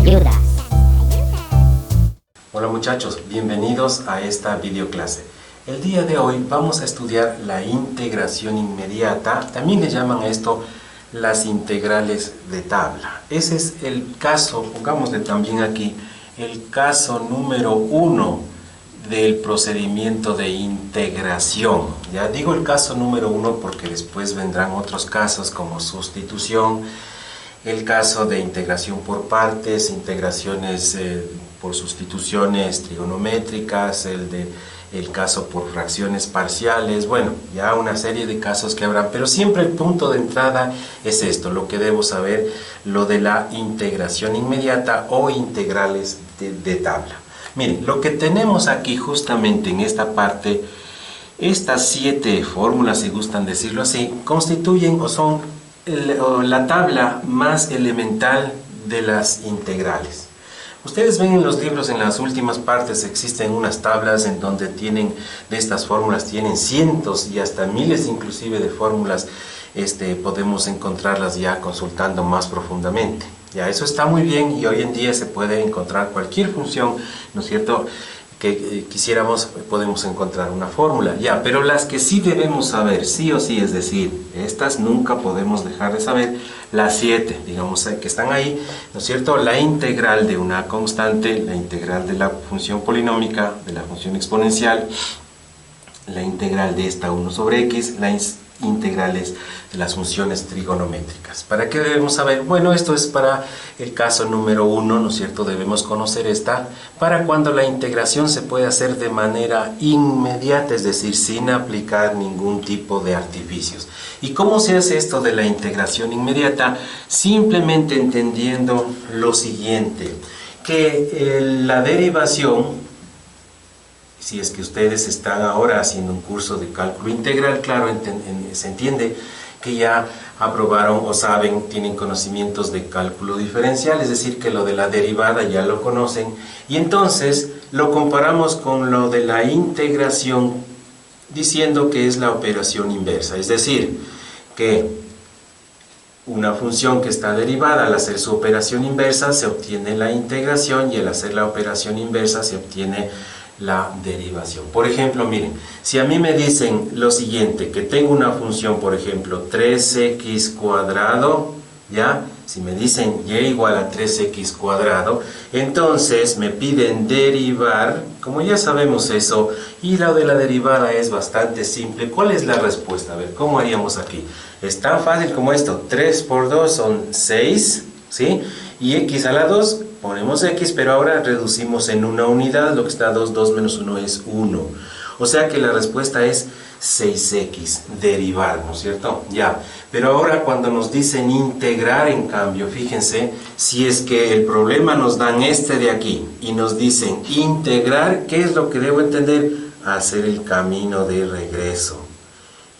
ayudas. Hola muchachos, bienvenidos a esta videoclase. El día de hoy vamos a estudiar la integración inmediata, también le llaman a esto las integrales de tabla. Ese es el caso, pongámosle también aquí, el caso número 1 del procedimiento de integración. Ya digo el caso número 1 porque después vendrán otros casos como sustitución, el caso de integración por partes, integraciones por sustituciones trigonométricas, el caso por fracciones parciales, bueno, ya una serie de casos que habrán, pero siempre el punto de entrada es esto, lo que debo saber, lo de la integración inmediata o integrales de tabla. Miren, lo que tenemos aquí justamente en esta parte, estas 7 fórmulas, si gustan decirlo así, constituyen o son la tabla más elemental de las integrales. Ustedes ven en los libros, en las últimas partes, existen unas tablas en donde tienen, de estas fórmulas, tienen cientos y hasta miles inclusive de fórmulas, podemos encontrarlas ya consultando más profundamente. Ya, eso está muy bien y hoy en día se puede encontrar cualquier función, ¿no es cierto?, que quisiéramos, podemos encontrar una fórmula, ya, pero las que sí debemos saber, sí o sí, es decir, estas nunca podemos dejar de saber, las 7, digamos, que están ahí, ¿no es cierto?, la integral de una constante, la integral de la función polinómica, de la función exponencial, la integral de esta 1 sobre x, las integrales de las funciones trigonométricas. ¿Para qué debemos saber? Bueno, esto es para el caso número 1, ¿no es cierto? Debemos conocer esta para cuando la integración se puede hacer de manera inmediata, es decir, sin aplicar ningún tipo de artificios. ¿Y cómo se hace esto de la integración inmediata? Simplemente entendiendo lo siguiente, que la derivación, si es que ustedes están ahora haciendo un curso de cálculo integral, claro, se entiende que ya aprobaron o saben, tienen conocimientos de cálculo diferencial, es decir, que lo de la derivada ya lo conocen, y entonces lo comparamos con lo de la integración diciendo que es la operación inversa, es decir, que una función que está derivada, al hacer su operación inversa se obtiene la integración y al hacer la operación inversa se obtiene la derivación. Por ejemplo, miren, si a mí me dicen lo siguiente, que tengo una función, por ejemplo, 3x cuadrado, ¿ya? Si me dicen y igual a 3x cuadrado, entonces me piden derivar, como ya sabemos eso, y lo de la derivada es bastante simple. ¿Cuál es la respuesta? A ver, ¿cómo haríamos aquí? Es tan fácil como esto, 3 por 2 son 6, ¿sí? Y x a la 2, ponemos x, pero ahora reducimos en una unidad, lo que está 2 menos 1 es 1. O sea que la respuesta es 6x, derivar, ¿no es cierto? Ya, pero ahora cuando nos dicen integrar, en cambio, fíjense, si es que el problema nos dan este de aquí y nos dicen integrar, ¿qué es lo que debo entender? Hacer el camino de regreso.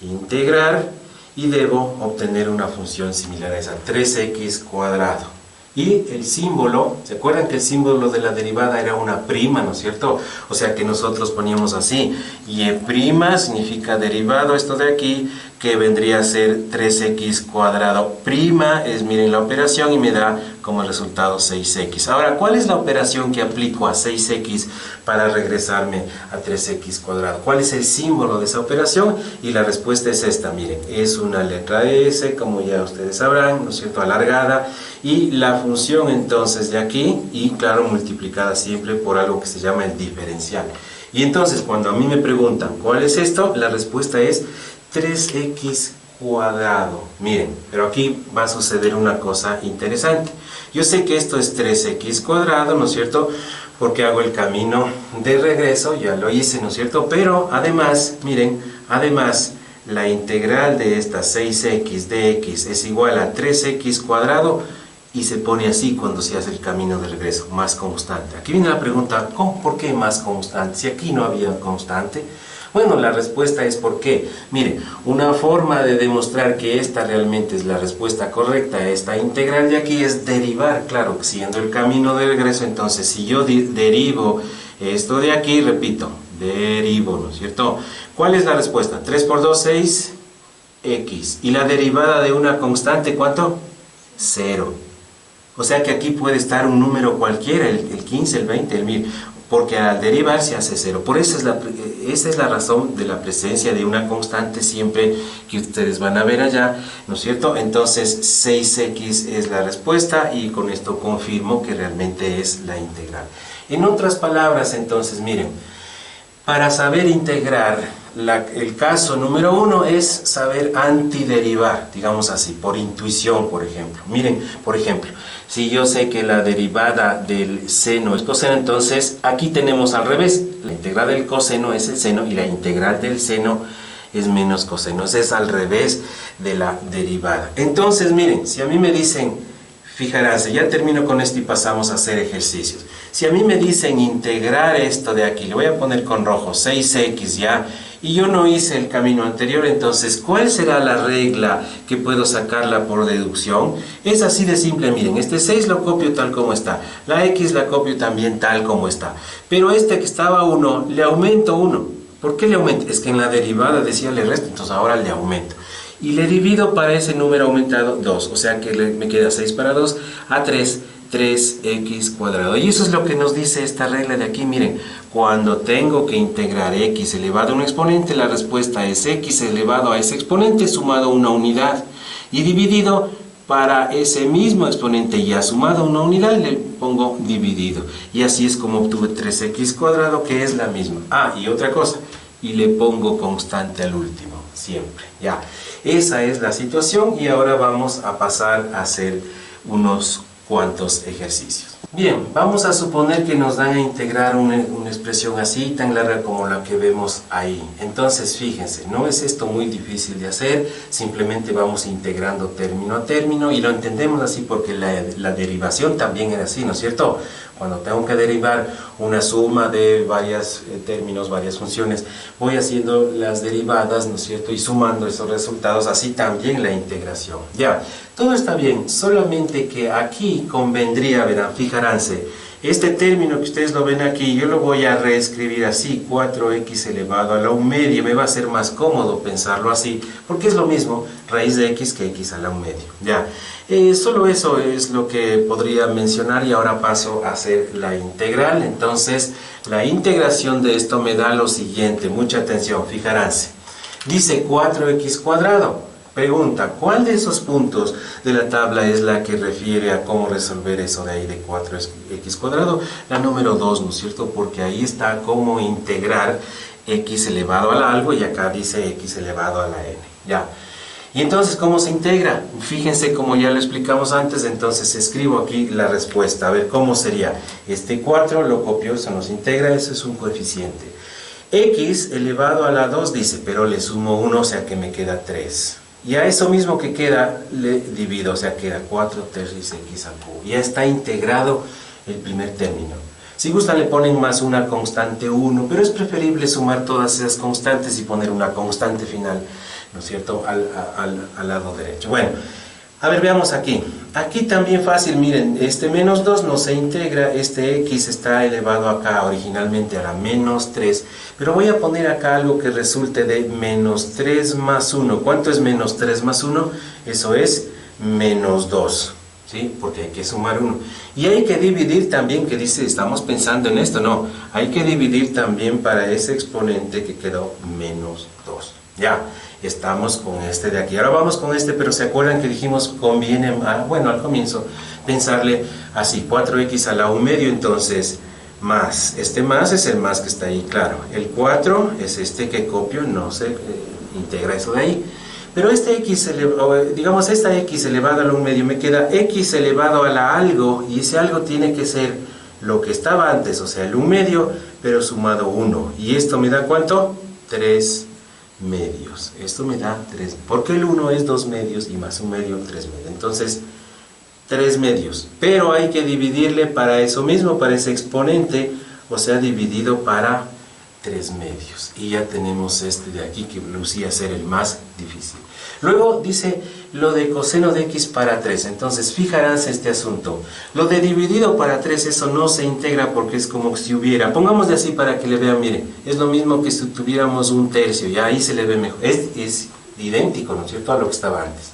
Integrar y debo obtener una función similar a esa, 3x cuadrado. Y el símbolo, ¿se acuerdan que el símbolo de la derivada era una prima, ¿no es cierto? O sea que nosotros poníamos así, y prima significa derivado, esto de aquí, que vendría a ser 3x cuadrado. Prima es, miren, la operación y me da como resultado 6x. Ahora, ¿cuál es la operación que aplico a 6x para regresarme a 3x cuadrado? ¿Cuál es el símbolo de esa operación? Y la respuesta es esta, miren, es una letra S, como ya ustedes sabrán, ¿no es cierto?, alargada, y la función entonces de aquí, y claro, multiplicada siempre por algo que se llama el diferencial. Y entonces, cuando a mí me preguntan, ¿cuál es esto? La respuesta es 3x cuadrado. Miren, pero aquí va a suceder una cosa interesante. Yo sé que esto es 3x cuadrado, ¿no es cierto?, porque hago el camino de regreso, ya lo hice, ¿no es cierto?, pero además, miren, además, la integral de esta 6x de x es igual a 3x cuadrado, y se pone así cuando se hace el camino de regreso, más constante. Aquí viene la pregunta, ¿cómo? ¿Por qué más constante? Si aquí no había constante. Bueno, la respuesta es ¿por qué? Mire, una forma de demostrar que esta realmente es la respuesta correcta a esta integral de aquí es derivar, claro, siguiendo el camino de regreso. Entonces, si yo derivo esto de aquí, repito, derivo, ¿no es cierto? ¿Cuál es la respuesta? 3 por 2, 6, x. ¿Y la derivada de una constante cuánto? 0. O sea que aquí puede estar un número cualquiera, el 15, el 20, el 1000, porque al derivar se hace cero. Por eso esa es la razón de la presencia de una constante siempre que ustedes van a ver allá, ¿no es cierto? Entonces 6x es la respuesta y con esto confirmo que realmente es la integral. En otras palabras, entonces, miren, para saber integrar, el caso número 1 es saber antiderivar, digamos así, por intuición, por ejemplo. Miren, por ejemplo, si yo sé que la derivada del seno es coseno, entonces aquí tenemos al revés. La integral del coseno es el seno y la integral del seno es menos coseno. Es al revés de la derivada. Entonces, miren, si a mí me dicen, fijarse, ya termino con esto y pasamos a hacer ejercicios. Si a mí me dicen integrar esto de aquí, le voy a poner con rojo, 6x ya, y yo no hice el camino anterior, entonces, ¿cuál será la regla que puedo sacarla por deducción? Es así de simple, miren, este 6 lo copio tal como está, la x la copio también tal como está, pero este que estaba 1, le aumento 1. ¿Por qué le aumento? Es que en la derivada decía le resto, entonces ahora le aumento. Y le divido para ese número aumentado 2, o sea que me queda 6 para 2, a 3, 3x cuadrado. Y eso es lo que nos dice esta regla de aquí, miren, cuando tengo que integrar x elevado a un exponente, la respuesta es x elevado a ese exponente sumado a una unidad, y dividido para ese mismo exponente ya sumado a una unidad, le pongo dividido. Y así es como obtuve 3x cuadrado, que es la misma. Ah, y otra cosa, y le pongo constante al último, siempre, ya. Esa es la situación y ahora vamos a pasar a hacer unos cuantos ejercicios. Bien, vamos a suponer que nos dan a integrar una expresión así, tan larga como la que vemos ahí. Entonces, fíjense, no es esto muy difícil de hacer, simplemente vamos integrando término a término y lo entendemos así porque la derivación también era así, ¿no es cierto? Cuando tengo que derivar una suma de varios términos, varias funciones, voy haciendo las derivadas, ¿no es cierto? Y sumando esos resultados, así también la integración. Ya, todo está bien, solamente que aquí convendría, verán, fijaránse, este término que ustedes lo ven aquí, yo lo voy a reescribir así, 4x elevado a la 1 media, me va a ser más cómodo pensarlo así, porque es lo mismo raíz de x que x a la 1 media, ya. Solo eso es lo que podría mencionar y ahora paso a hacer la integral. Entonces, la integración de esto me da lo siguiente, mucha atención, fijaránse. Dice 4x cuadrado. Pregunta, ¿cuál de esos puntos de la tabla es la que refiere a cómo resolver eso de ahí de 4x cuadrado? La número 2, ¿no es cierto? Porque ahí está cómo integrar x elevado a la algo y acá dice x elevado a la n. Ya. Y entonces, ¿cómo se integra? Fíjense, como ya lo explicamos antes, entonces escribo aquí la respuesta. A ver, ¿cómo sería? Este 4 lo copio, se nos integra, eso es un coeficiente. X elevado a la 2 dice, pero le sumo 1, o sea que me queda 3. Y a eso mismo que queda, le divido, o sea, queda 4 tercios x al cubo. Ya está integrado el primer término. Si gustan le ponen más una constante 1, pero es preferible sumar todas esas constantes y poner una constante final, ¿no es cierto?, al lado derecho. Bueno, a ver, veamos aquí. Aquí también fácil, miren, este menos 2 no se integra, este x está elevado acá originalmente a la menos 3, pero voy a poner acá algo que resulte de menos 3 más 1. ¿Cuánto es menos 3 más 1? Eso es menos 2. ¿Sí? Porque hay que sumar 1. Y hay que dividir también, que dice, estamos pensando en esto, no, hay que dividir también para ese exponente que quedó menos 2. Ya, estamos con este de aquí. Ahora vamos con este, pero ¿se acuerdan que dijimos conviene, bueno, al comienzo, pensarle así, 4x a la 1 medio, entonces, más, este más es el más que está ahí, claro. El 4 es este que copio, no se integra eso de ahí. Pero este x, digamos esta x elevado a la 1 medio, me queda x elevado a la algo, y ese algo tiene que ser lo que estaba antes, o sea, el 1 medio, pero sumado 1. ¿Y esto me da cuánto? 3 medios. Esto me da 3, porque el 1 es 2 medios, y más 1 medio, 3 medios. Entonces, 3 medios. Pero hay que dividirle para eso mismo, para ese exponente, o sea, dividido para 3 medios. Y ya tenemos este de aquí, que lucía ser el más difícil. Luego dice lo de coseno de x para 3. Entonces, fijaránse este asunto. Lo de dividido para 3, eso no se integra porque es como si hubiera. Pongámosle así para que le vean, miren. Es lo mismo que si tuviéramos un tercio. Ya ahí se le ve mejor. Es idéntico, ¿no es cierto?, a lo que estaba antes.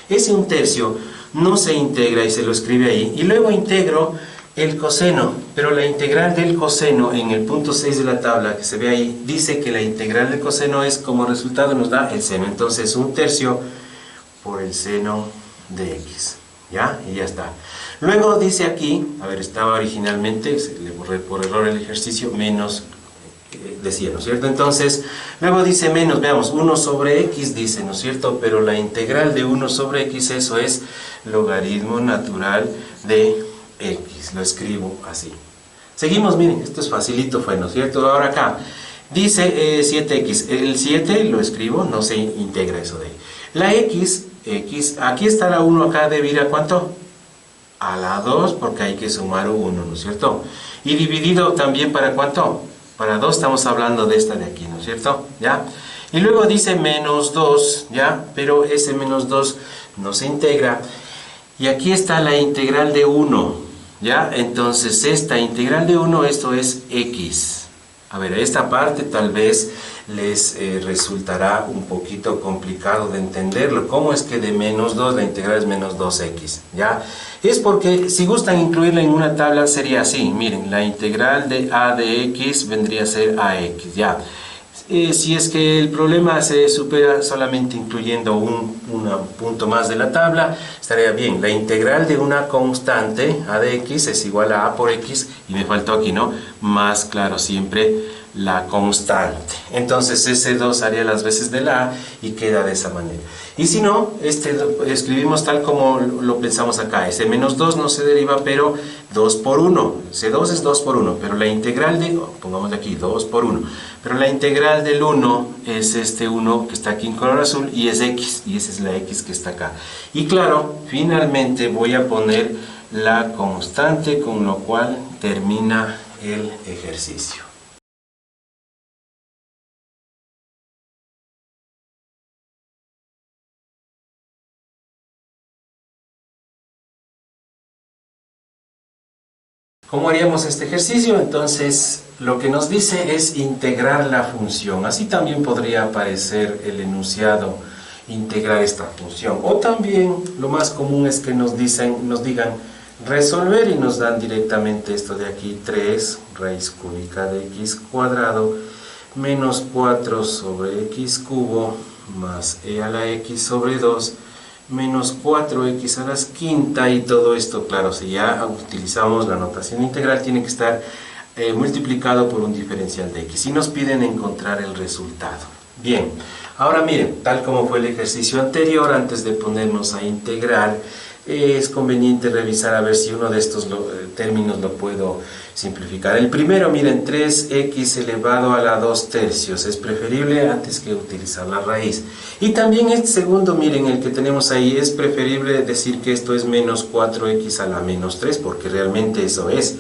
Ese un tercio no se integra y se lo escribe ahí. Y luego integro el coseno, pero la integral del coseno en el punto 6 de la tabla que se ve ahí, dice que la integral del coseno es, como resultado nos da el seno. Entonces 1/3 por el seno de x. ¿Ya? Y ya está. Luego dice aquí, a ver, estaba originalmente, le borré por error el ejercicio, menos decía, ¿no es cierto? Entonces, luego dice menos, veamos, 1 sobre x dice, ¿no es cierto? Pero la integral de 1 sobre x, eso es logaritmo natural de x. Lo escribo así. Seguimos, miren, esto es facilito fue, ¿no es cierto? Ahora acá, dice 7x. El 7 lo escribo, no se integra eso de ahí. La x, aquí está la 1, acá debe ir a ¿cuánto? A la 2, porque hay que sumar 1, ¿no es cierto? Y dividido también para ¿cuánto? Para 2, estamos hablando de esta de aquí, ¿no es cierto? ¿Ya? Y luego dice menos 2, ¿ya? Pero ese menos 2 no se integra. Y aquí está la integral de 1, ¿ya? Entonces esta integral de 1, esto es x. A ver, esta parte tal vez les resultará un poquito complicado de entenderlo. ¿Cómo es que de menos 2 la integral es menos 2x? ¿Ya? Es porque si gustan incluirla en una tabla sería así. Miren, la integral de a de x vendría a ser ax. ¿Ya? Si es que el problema se supera solamente incluyendo un punto más de la tabla, estaría bien. La integral de una constante, a de x, es igual a por x, y me faltó aquí, ¿no? Más, claro, siempre la constante. Entonces ese 2 haría las veces de la a y queda de esa manera. Y si no, escribimos tal como lo pensamos acá. Ese menos 2 no se deriva, pero 2 por 1. Ese 2 es 2 por 1, pero la integral de, pongamos aquí, 2 por 1. Pero la integral del 1 es este 1 que está aquí en color azul y es x, y esa es la x que está acá. Y claro, finalmente voy a poner la constante, con lo cual termina el ejercicio. ¿Cómo haríamos este ejercicio? Entonces, lo que nos dice es integrar la función. Así también podría aparecer el enunciado, integrar esta función. O también, lo más común es que nos digan resolver y nos dan directamente esto de aquí, 3 raíz cúbica de x cuadrado menos 4 sobre x cubo más e a la x sobre 2 menos 4x a la quinta, y todo esto, claro, si ya utilizamos la notación integral, tiene que estar multiplicado por un diferencial de x, y nos piden encontrar el resultado. Bien, ahora miren, tal como fue el ejercicio anterior, antes de ponernos a integrar, es conveniente revisar a ver si uno de estos términos lo puedo simplificar. El primero, miren, 3x elevado a la 2/3 es preferible antes que utilizar la raíz. Y también este segundo, miren, el que tenemos ahí, es preferible decir que esto es menos 4x a la menos 3, porque realmente eso es.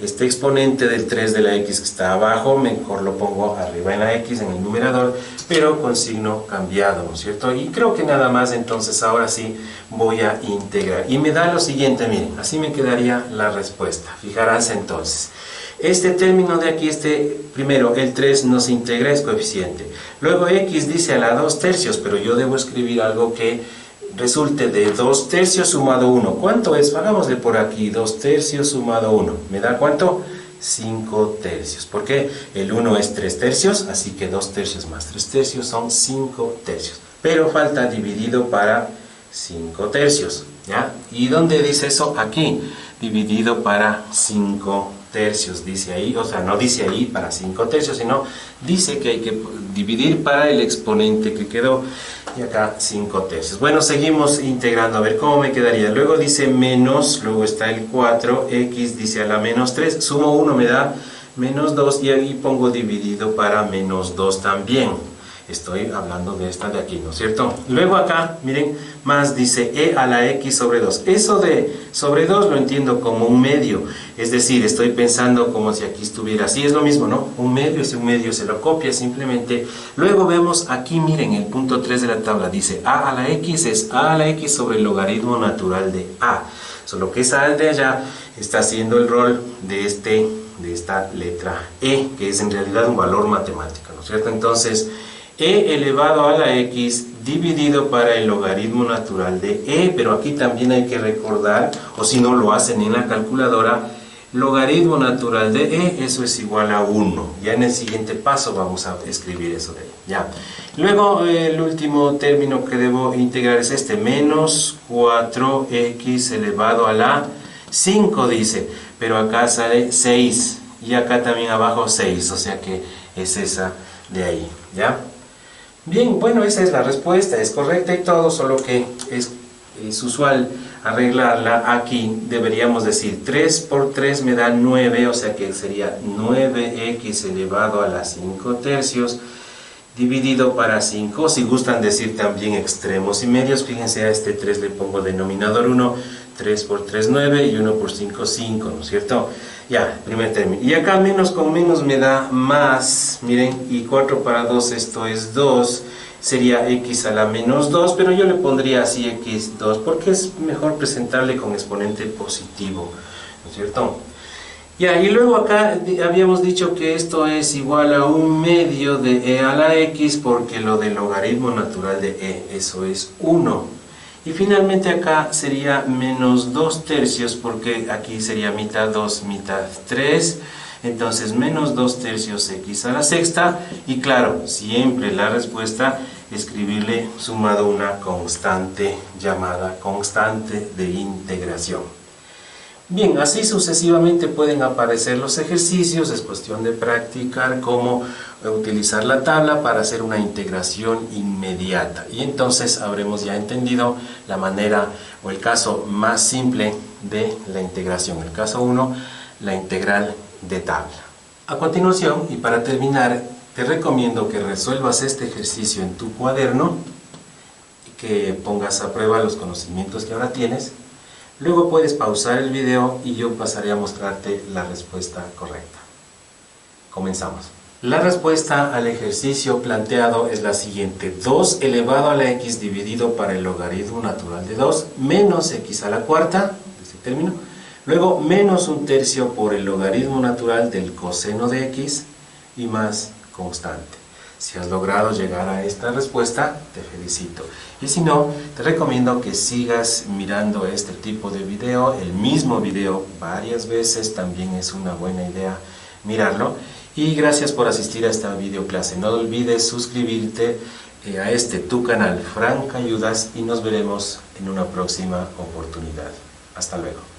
Este exponente del 3 de la x que está abajo, mejor lo pongo arriba en la x, en el numerador, pero con signo cambiado, ¿no es cierto? Y creo que nada más, entonces ahora sí voy a integrar. Y me da lo siguiente, miren, así me quedaría la respuesta. Fijarás entonces. Este término de aquí, primero, el 3 no se integra, es coeficiente. Luego x dice a la 2/3, pero yo debo escribir algo que resulte de 2/3 sumado 1. ¿Cuánto es? Hagámosle por aquí, 2/3 sumado 1. ¿Me da cuánto? 5/3. Porque el 1 es 3/3, así que 2/3 más 3/3 son 5/3. Pero falta dividido para 5/3, ¿ya? ¿Y dónde dice eso? Aquí, dividido para 5/3, dice ahí, o sea, no dice ahí para 5/3, sino dice que hay que dividir para el exponente que quedó, y acá 5/3. Bueno, seguimos integrando, a ver cómo me quedaría. Luego dice menos, luego está el 4, x dice a la menos 3, sumo 1 me da menos 2, y ahí pongo dividido para menos 2 también. Estoy hablando de esta de aquí, ¿no es cierto? Luego acá, miren, más dice e a la x sobre 2. Eso de sobre 2 lo entiendo como un medio. Es decir, estoy pensando como si aquí estuviera así. Es lo mismo, ¿no? Un medio se lo copia simplemente. Luego vemos aquí, miren, el punto 3 de la tabla. Dice a la x es a a la x sobre el logaritmo natural de a. Solo que esa de allá está haciendo el rol de esta letra e, que es en realidad un valor matemático, ¿no es cierto? Entonces, e elevado a la x dividido para el logaritmo natural de e, pero aquí también hay que recordar, o si no lo hacen en la calculadora, logaritmo natural de e, eso es igual a 1. Ya en el siguiente paso vamos a escribir eso de ahí. Ya. Luego el último término que debo integrar es este, menos 4x elevado a la 5 dice, pero acá sale 6 y acá también abajo 6, o sea que es esa de ahí. ¿Ya? Bien, bueno, esa es la respuesta, es correcta y todo, solo que es usual arreglarla. Aquí deberíamos decir 3 por 3 me da 9, o sea que sería 9x elevado a la 5 tercios dividido para 5, si gustan decir también extremos y medios, fíjense a este 3 le pongo denominador 1, 3 por 3 9 y 1 por 5 5, ¿no es cierto? Ya, primer término. Y acá menos con menos me da más, miren, y 4 para 2 esto es 2, sería x a la menos 2, pero yo le pondría así x2 porque es mejor presentarle con exponente positivo, ¿no es cierto? Ya, y luego acá habíamos dicho que esto es igual a 1/2 de e a la x porque lo del logaritmo natural de e, eso es 1. Y finalmente acá sería menos 2 tercios porque aquí sería mitad 2, mitad 3. Entonces menos 2 tercios x a la sexta. Y claro, siempre la respuesta, escribirle sumado una constante llamada constante de integración. Bien, así sucesivamente pueden aparecer los ejercicios, es cuestión de practicar cómo utilizar la tabla para hacer una integración inmediata. Y entonces habremos ya entendido la manera o el caso más simple de la integración. El caso 1, la integral de tabla. A continuación, y para terminar, te recomiendo que resuelvas este ejercicio en tu cuaderno y que pongas a prueba los conocimientos que ahora tienes. Luego puedes pausar el video y yo pasaré a mostrarte la respuesta correcta. Comenzamos. La respuesta al ejercicio planteado es la siguiente. 2 elevado a la x dividido para el logaritmo natural de 2 menos x a la cuarta, este término. Luego menos 1/3 por el logaritmo natural del coseno de x y más constante. Si has logrado llegar a esta respuesta, te felicito. Y si no, te recomiendo que sigas mirando este tipo de video, el mismo video varias veces, también es una buena idea mirarlo. Y gracias por asistir a esta videoclase. No olvides suscribirte a este tu canal, Frank Ayudas, y nos veremos en una próxima oportunidad. Hasta luego.